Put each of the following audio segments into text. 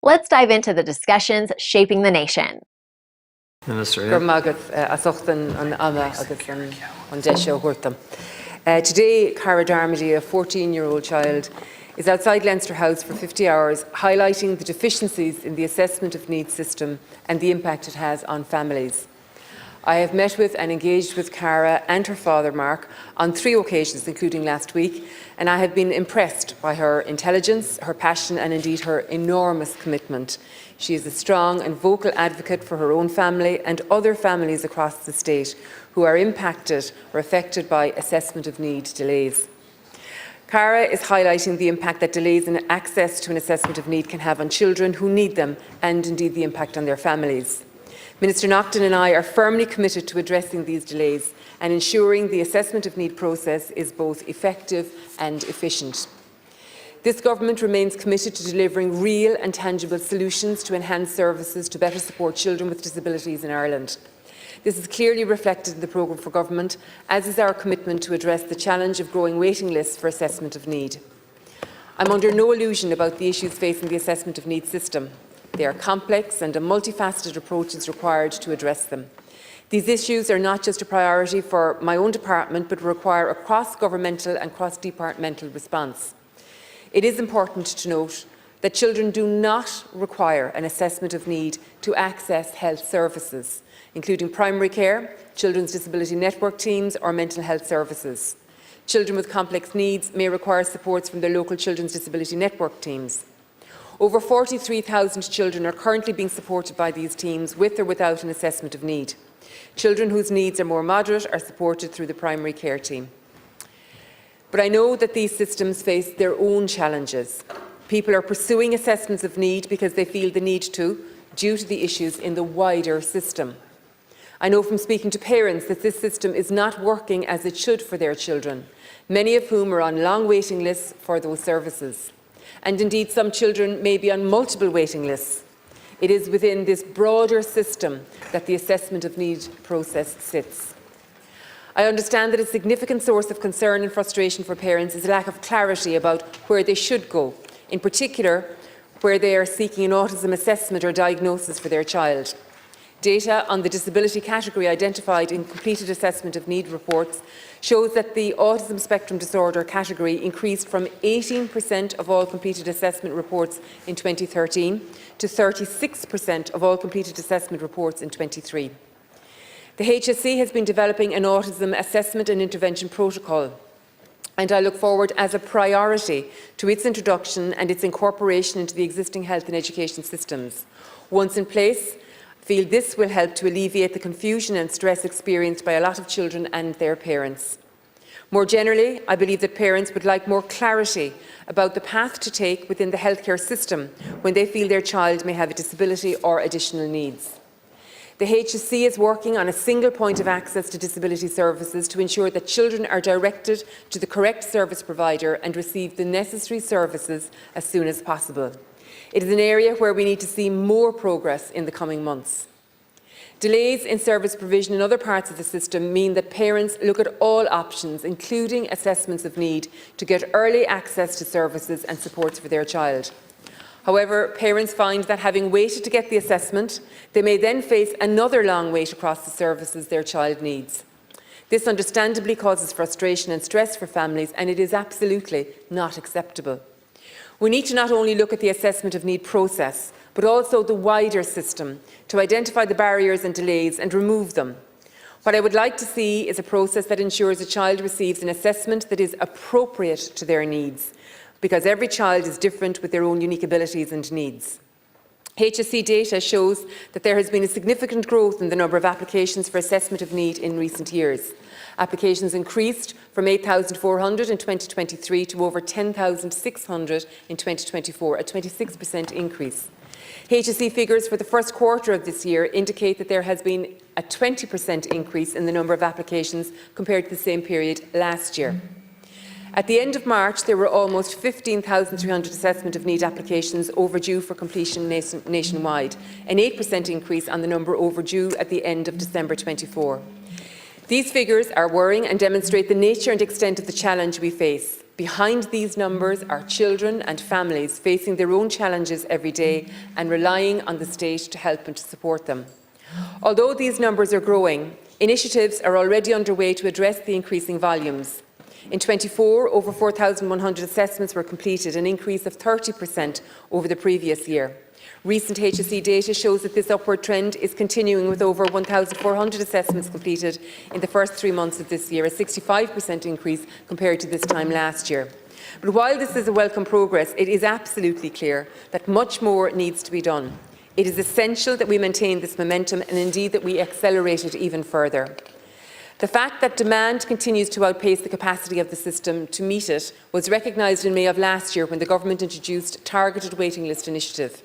Let's dive into the discussions shaping the nation. Minister, Today, Cara Darmody, a 14-year-old child, is outside Leinster House for 50 hours, highlighting the deficiencies in the assessment of needs system and the impact it has on families. I have met with and engaged with Cara and her father, Mark, on 3 occasions, including last week, and I have been impressed by her intelligence, her passion and indeed her enormous commitment. She is a strong and vocal advocate for her own family and other families across the state who are impacted or affected by assessment of need delays. Cara is highlighting the impact that delays in access to an assessment of need can have on children who need them and indeed the impact on their families. Minister Naughton and I are firmly committed to addressing these delays and ensuring the assessment of need process is both effective and efficient. This government remains committed to delivering real and tangible solutions to enhance services to better support children with disabilities in Ireland. This is clearly reflected in the programme for government, as is our commitment to address the challenge of growing waiting lists for assessment of need. I'm under no illusion about the issues facing the assessment of need system. They are complex and a multifaceted approach is required to address them. These issues are not just a priority for my own department, but require a cross-governmental and cross-departmental response. It is important to note that children do not require an assessment of need to access health services, including primary care, children's disability network teams or mental health services. Children with complex needs may require supports from their local children's disability network teams. Over 43,000 children are currently being supported by these teams with or without an assessment of need. Children whose needs are more moderate are supported through the primary care team. But I know that these systems face their own challenges. People are pursuing assessments of need because they feel the need to, due to the issues in the wider system. I know from speaking to parents that this system is not working as it should for their children, many of whom are on long waiting lists for those services. And indeed, some children may be on multiple waiting lists. It is within this broader system that the assessment of need process sits. I understand that a significant source of concern and frustration for parents is a lack of clarity about where they should go, in particular where they are seeking an autism assessment or diagnosis for their child. Data on the disability category identified in completed assessment of need reports shows that the autism spectrum disorder category increased from 18% of all completed assessment reports in 2013 to 36% of all completed assessment reports in 2023. The HSE has been developing an autism assessment and intervention protocol, and I look forward as a priority to its introduction and its incorporation into the existing health and education systems. Once in place, I feel this will help to alleviate the confusion and stress experienced by a lot of children and their parents. More generally, I believe that parents would like more clarity about the path to take within the healthcare system when they feel their child may have a disability or additional needs. The HSE is working on a single point of access to disability services to ensure that children are directed to the correct service provider and receive the necessary services as soon as possible. It is an area where we need to see more progress in the coming months. Delays in service provision in other parts of the system mean that parents look at all options, including assessments of need, to get early access to services and supports for their child. However, parents find that having waited to get the assessment, they may then face another long wait across the services their child needs. This understandably causes frustration and stress for families, and it is absolutely not acceptable. We need to not only look at the assessment of need process, but also the wider system to identify the barriers and delays and remove them. What I would like to see is a process that ensures a child receives an assessment that is appropriate to their needs, because every child is different with their own unique abilities and needs. HSE data shows that there has been a significant growth in the number of applications for assessment of need in recent years. Applications increased from 8,400 in 2023 to over 10,600 in 2024, a 26% increase. HSE figures for the first quarter of this year indicate that there has been a 20% increase in the number of applications compared to the same period last year. At the end of March, there were almost 15,300 assessment of need applications overdue for completion nationwide, an 8% increase on the number overdue at the end of December 24. These figures are worrying and demonstrate the nature and extent of the challenge we face. Behind these numbers are children and families facing their own challenges every day and relying on the state to help and to support them. Although these numbers are growing, initiatives are already underway to address the increasing volumes. In 2024, over 4,100 assessments were completed, an increase of 30% over the previous year. Recent HSE data shows that this upward trend is continuing, with over 1,400 assessments completed in the first 3 months of this year, a 65% increase compared to this time last year. But while this is a welcome progress, it is absolutely clear that much more needs to be done. It is essential that we maintain this momentum and indeed that we accelerate it even further. The fact that demand continues to outpace the capacity of the system to meet it was recognised in May of last year when the Government introduced a targeted waiting list initiative.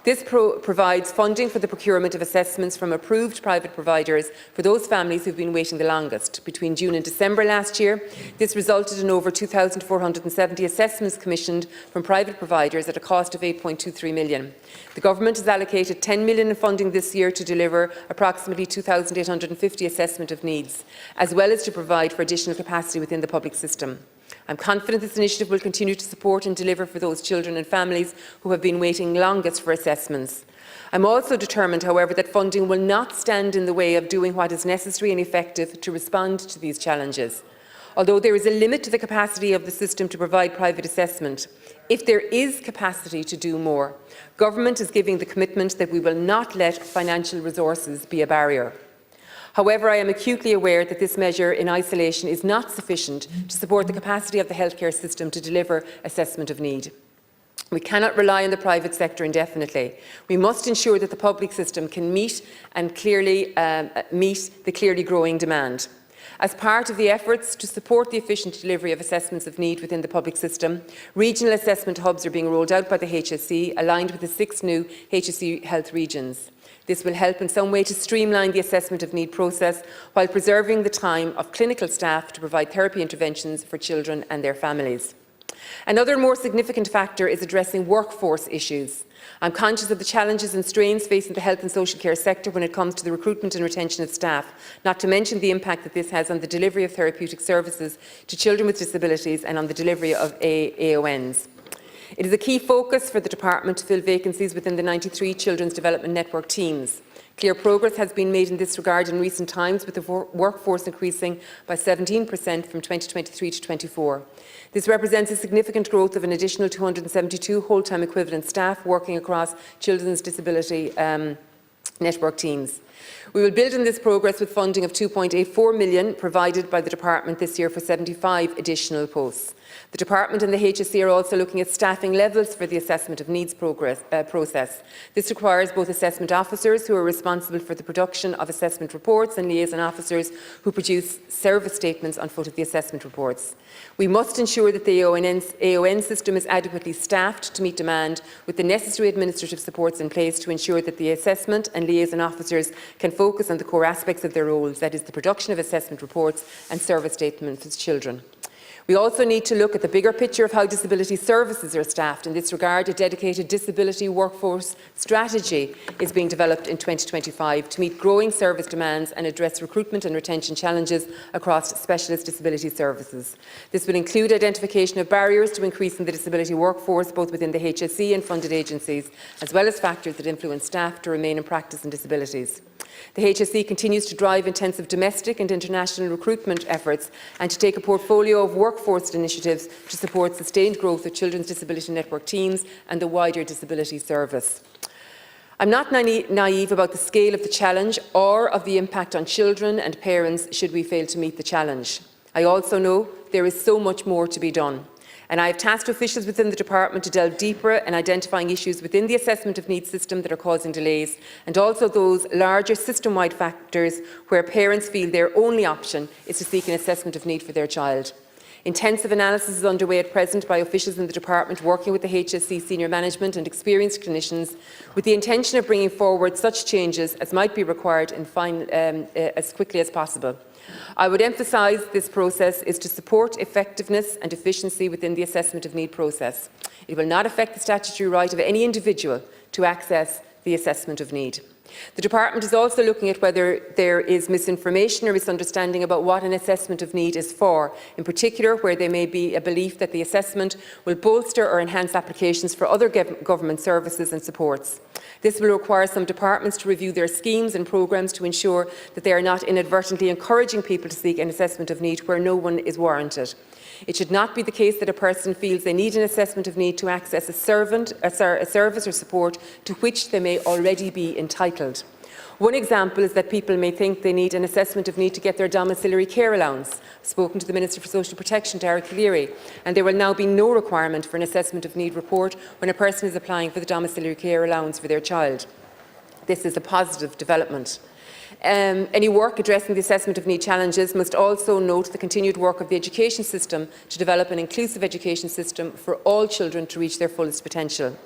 This provides funding for the procurement of assessments from approved private providers for those families who have been waiting the longest. Between June and December last year, this resulted in over 2,470 assessments commissioned from private providers at a cost of €8.23 million. The Government has allocated €10 million in funding this year to deliver approximately 2,850 assessment of needs, as well as to provide for additional capacity within the public system. I'm confident this initiative will continue to support and deliver for those children and families who have been waiting longest for assessments. I'm also determined, however, that funding will not stand in the way of doing what is necessary and effective to respond to these challenges. Although there is a limit to the capacity of the system to provide private assessment, if there is capacity to do more, Government is giving the commitment that we will not let financial resources be a barrier. However, I am acutely aware that this measure in isolation is not sufficient to support the capacity of the healthcare system to deliver assessment of need. We cannot rely on the private sector indefinitely. We must ensure that the public system can meet the clearly growing demand. As part of the efforts to support the efficient delivery of assessments of need within the public system, regional assessment hubs are being rolled out by the HSE, aligned with the 6 new HSE health regions. This will help in some way to streamline the assessment of need process while preserving the time of clinical staff to provide therapy interventions for children and their families. Another more significant factor is addressing workforce issues. I'm conscious of the challenges and strains facing the health and social care sector when it comes to the recruitment and retention of staff, not to mention the impact that this has on the delivery of therapeutic services to children with disabilities and on the delivery of AONs. It is a key focus for the Department to fill vacancies within the 93 Children's Development Network teams. Clear progress has been made in this regard in recent times, with the workforce increasing by 17% from 2023 to 24. This represents a significant growth of an additional 272 whole-time equivalent staff working across Children's Disability Network teams. We will build on this progress with funding of €2.84 million provided by the Department this year for 75 additional posts. The Department and the HSE are also looking at staffing levels for the assessment of needs process. This requires both assessment officers who are responsible for the production of assessment reports and liaison officers who produce service statements on foot of the assessment reports. We must ensure that the AON system is adequately staffed to meet demand, with the necessary administrative supports in place to ensure that the assessment and liaison officers can focus on the core aspects of their roles, that is, the production of assessment reports and service statements for children. We also need to look at the bigger picture of how disability services are staffed. In this regard, a dedicated disability workforce strategy is being developed in 2025 to meet growing service demands and address recruitment and retention challenges across specialist disability services. This will include identification of barriers to increasing the disability workforce, both within the HSE and funded agencies, as well as factors that influence staff to remain in practice in disabilities. The HSE continues to drive intensive domestic and international recruitment efforts and to take a portfolio of workforce initiatives to support sustained growth of Children's Disability Network teams and the wider disability service. I'm not naive about the scale of the challenge or of the impact on children and parents should we fail to meet the challenge. I also know there is so much more to be done, and I have tasked officials within the Department to delve deeper in identifying issues within the assessment of needs system that are causing delays, and also those larger system-wide factors where parents feel their only option is to seek an assessment of need for their child. Intensive analysis is underway at present by officials in the Department working with the HSE senior management and experienced clinicians, with the intention of bringing forward such changes as might be required as quickly as possible. I would emphasise this process is to support effectiveness and efficiency within the assessment of need process. It will not affect the statutory right of any individual to access the assessment of need. The Department is also looking at whether there is misinformation or misunderstanding about what an assessment of need is for, in particular where there may be a belief that the assessment will bolster or enhance applications for other government services and supports. This will require some departments to review their schemes and programmes to ensure that they are not inadvertently encouraging people to seek an assessment of need where no one is warranted. It should not be the case that a person feels they need an assessment of need to access a service or support to which they may already be entitled. One example is that people may think they need an assessment of need to get their domiciliary care allowance. I've spoken to the Minister for Social Protection, Derek Cleary, and there will now be no requirement for an assessment of need report when a person is applying for the domiciliary care allowance for their child. This is a positive development. Any work addressing the assessment of need challenges must also note the continued work of the education system to develop an inclusive education system for all children to reach their fullest potential.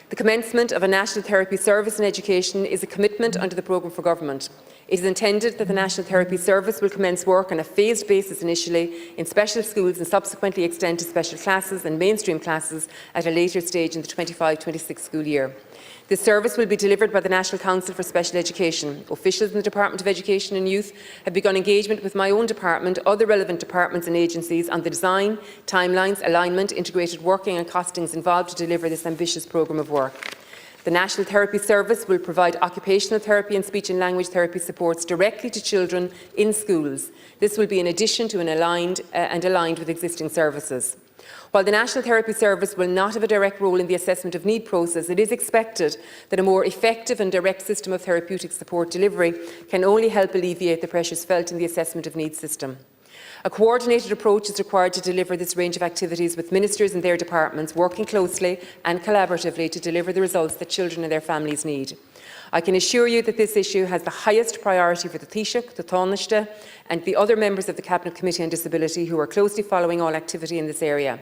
The commencement of a national therapy service in education is a commitment under the programme for government. It is intended that the National Therapy Service will commence work on a phased basis initially in special schools and subsequently extend to special classes and mainstream classes at a later stage in the 25-26 school year. This service will be delivered by the National Council for Special Education. Officials in the Department of Education and Youth have begun engagement with my own department, other relevant departments and agencies on the design, timelines, alignment, integrated working and costings involved to deliver this ambitious programme of work. The National Therapy Service will provide occupational therapy and speech and language therapy supports directly to children in schools. This will be in addition to aligned with existing services. While the National Therapy Service will not have a direct role in the assessment of need process, it is expected that a more effective and direct system of therapeutic support delivery can only help alleviate the pressures felt in the assessment of needs system. A coordinated approach is required to deliver this range of activities with ministers and their departments working closely and collaboratively to deliver the results that children and their families need. I can assure you that this issue has the highest priority for the Taoiseach, the Tánaiste and the other members of the Cabinet Committee on Disability who are closely following all activity in this area.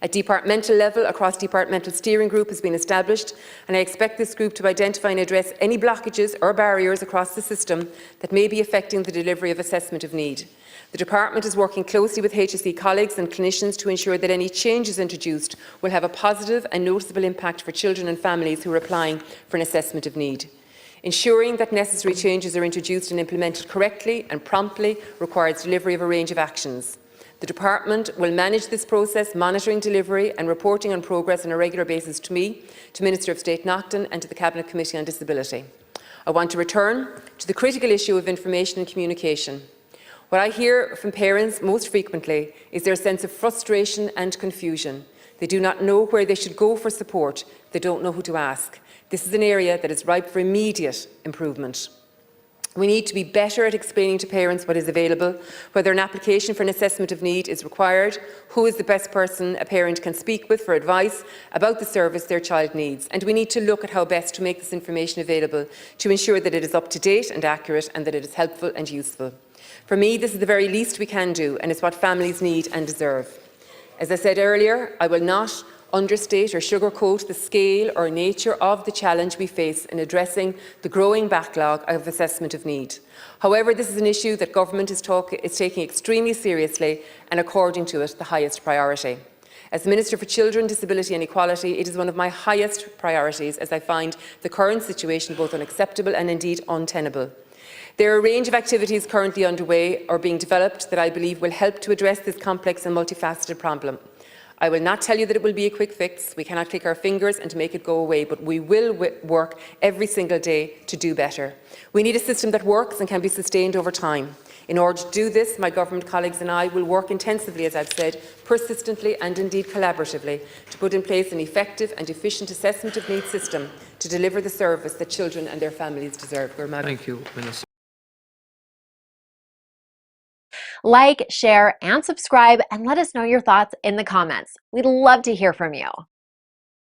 At departmental level, a cross-departmental steering group has been established, and I expect this group to identify and address any blockages or barriers across the system that may be affecting the delivery of assessment of need. The department is working closely with HSE colleagues and clinicians to ensure that any changes introduced will have a positive and noticeable impact for children and families who are applying for an assessment of need. Ensuring that necessary changes are introduced and implemented correctly and promptly requires delivery of a range of actions. The Department will manage this process, monitoring delivery and reporting on progress on a regular basis to me, to Minister of State Naughton and to the Cabinet Committee on Disability. I want to return to the critical issue of information and communication. What I hear from parents most frequently is their sense of frustration and confusion. They do not know where they should go for support. They don't know who to ask. This is an area that is ripe for immediate improvement. We need to be better at explaining to parents what is available, whether an application for an assessment of need is required, who is the best person a parent can speak with for advice about the service their child needs, and we need to look at how best to make this information available to ensure that it is up to date and accurate and that it is helpful and useful. For me, this is the very least we can do, and it's what families need and deserve. As I said earlier, I will not understate or sugarcoat the scale or nature of the challenge we face in addressing the growing backlog of assessment of need. However, this is an issue that government is taking extremely seriously and, according to it, the highest priority. As Minister for Children, Disability and Equality, it is one of my highest priorities as I find the current situation both unacceptable and indeed untenable. There are a range of activities currently underway or being developed that I believe will help to address this complex and multifaceted problem. I will not tell you that it will be a quick fix. We cannot click our fingers and make it go away, but we will work every single day to do better. We need a system that works and can be sustained over time. In order to do this, my government colleagues and I will work intensively, as I've said, persistently and indeed collaboratively to put in place an effective and efficient assessment of needs system to deliver the service that children and their families deserve. Thank you, Minister. Like, share, and subscribe, and let us know your thoughts in the comments. We'd love to hear from you.